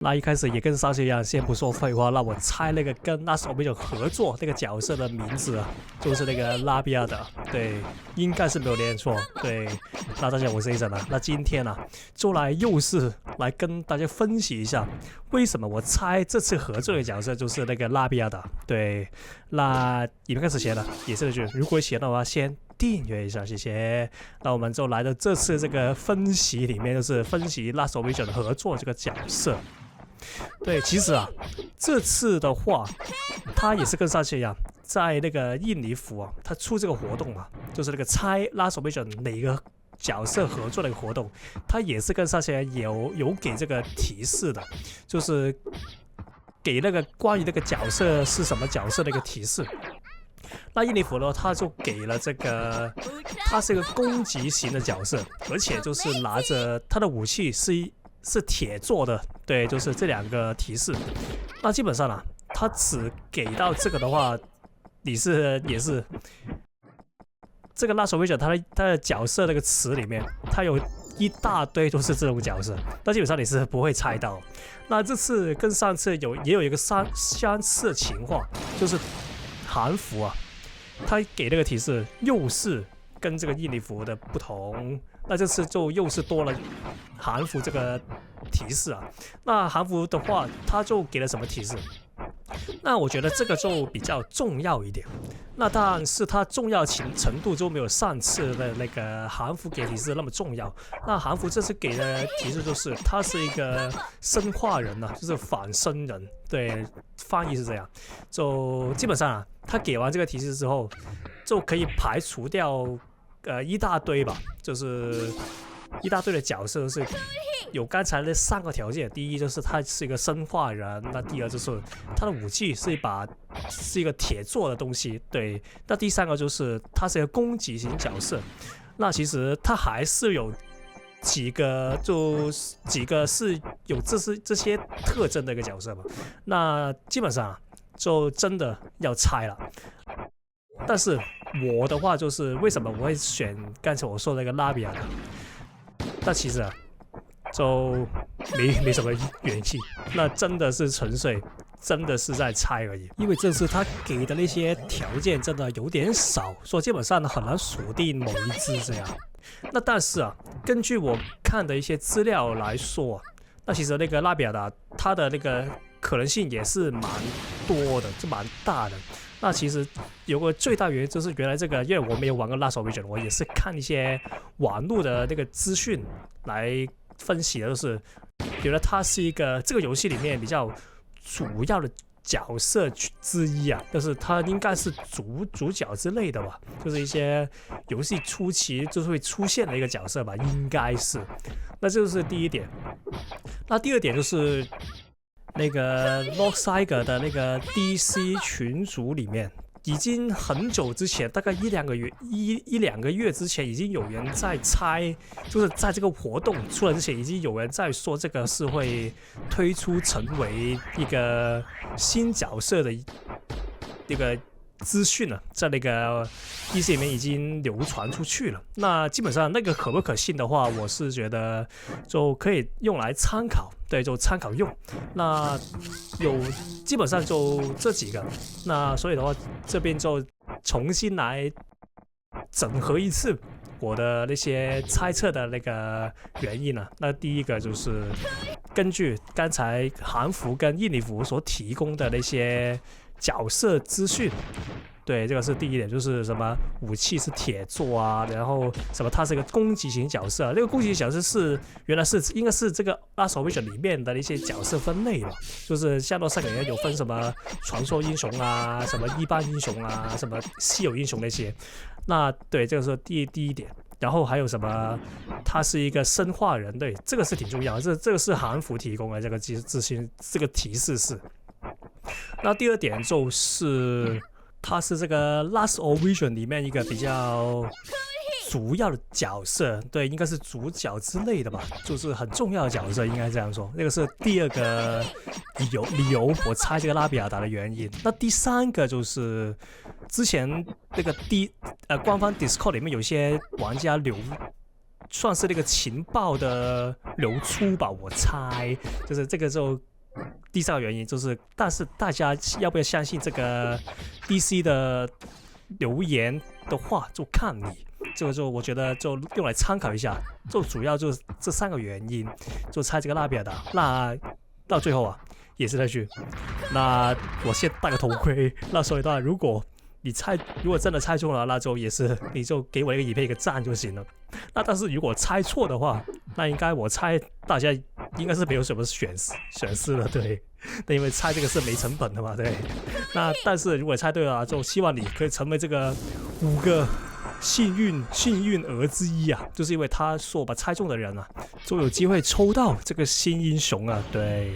那一開始也跟上次一樣，先不說廢話，那我猜那個跟Last Obligation合作那個角色的名字啊，就是那個拉比亞的，對，應該是沒有念錯。對，那大家我是Ason啊，那今天啊，就又是來跟大家分析一下，為什麼我猜這次合作的角色就是那個拉比亞的。對，那影片開始前呢，也是那句，如果喜歡的話，先訂閱一下，謝謝。那我們就來到這次這個分析裡面，就是分析Last Obligation合作這個角色。對，其實啊，這次的話，他也是跟上次一樣，在那個印尼服啊，他出這個活動嘛，就是那個猜Last Obligation哪個角色合作的一個活動，他也是跟上次有給這個提示的，就是給那個關於那個角色是什麼角色的一個提示。那印尼服呢，他就給了這個，他是一個攻擊型的角色，而且就是拿着他的武器是鐵做的，对，就是這兩個提示。那基本上啊，他只給到這個的話，也是這個Last Obligation他的角色那個詞裡面，他有一大堆都是這種角色，那基本上你是不會猜到。那這次跟上次也有一個相似的情況，就是韓服啊，他給那個提示又是跟這個印尼服的不同。那這次就又是多了韓服這個提示啊。那韓服的話，他就給了什麼提示？那我覺得這個就比較重要一點。那但是它重要程度就沒有上次的那個韓服給提示那麼重要。那韓服這次給的提示就是他是一個生化人啊，就是反生人。對，翻譯是這樣。就基本上啊，他給完這個提示之後，就可以排除掉一大堆吧，就是一大堆的角色是有刚才那3個條件。第一就是他是一個生化人，那第二就是他的武器是一個鐵做的東西，對。那第3個就是他是一個攻擊型角色。那其實他還是有幾個是有這些特徵的一個角色嘛。那基本上就真的要猜了。但是我的話就是為什麼我會選剛才我說的那個拉比亞的？那其實啊，就沒什麼原因，那真的是純粹真的是在猜而已。因為這次他給的那些條件真的有點少，所以基本上很難鎖定某一隻這樣。那但是啊，根據我看的一些資料來說啊，那其實那個拉比亞的他的那個可能性也是蠻多的，就蠻大的。那其實有個最大原因就是原來這個，因為我沒有玩過Last Obligation，我也是看一些網絡的那個資訊來分析的，就是覺得它是一個這個遊戲裡面比較主要的角色之一啊，就是它應該是主角之類的吧，就是一些遊戲初期就是會出現的一個角色吧，應該是。那這就是第一點。那第二點就是那個 Logsiger 的那個 DC 群組裡面，已經很久之前，大概一兩個月之前，已經有人在猜，就是在這個活動出來之前，已經有人在說這個是會推出成為一個新角色的一個資訊啊，在那個 DC 裡面已經流傳出去了。那基本上那個可不可信的話，我是覺得就可以用來參考，對，就參考用。那基本上就這幾個，那所以的話，這邊就重新來整合一次我的那些猜測的那個原因呢。那第一個就是根據剛才韓服跟印尼服所提供的那些角色資訊，對，這個是第一點，就是什麼武器是鐵做啊，然後什麼它是一個攻擊型角色，那個攻擊型角色原來應該是這個Last Obligation裡面的一些角色分類吧，就是像3個人有分什麼傳說英雄啊，什麼一般英雄啊，什麼稀有英雄那些。那對，這個是第一點。然後還有什麼？他是一個生化人，對，這個是挺重要的。這個是韓服提供的這個資訊，這個提示是。那第二點就是他是這個Last Obligation裡面一個比較主要的角色，對，應該是主角之類的吧，就是很重要的角色，應該這樣說。那個是第二個理由，我猜這個拉比亞達的原因。那第3個就是之前那個官方 Discord 裡面有些玩家算是那個情報的流出吧，我猜就是這個就第三個原因就是，但是大家要不要相信這個 DC 的留言的話，就看你。這個就我覺得就用來參考一下，就主要就是這3個原因，就猜這個拉比亞的。那到最後啊，也是那句，那我先戴個頭盔。那所以的話，如果真的猜中了，那就也是你就給我一個影片一個讚就行了。那但是如果猜錯的話，那應該我猜大家應該是沒有什麼選擇了，對，因為猜這個是沒成本的嘛，對。那但是如果猜對了，就希望你可以成為這個5個幸運兒之一啊，就是因為他说把猜中的人啊，就有機會抽到這個新英雄啊，對。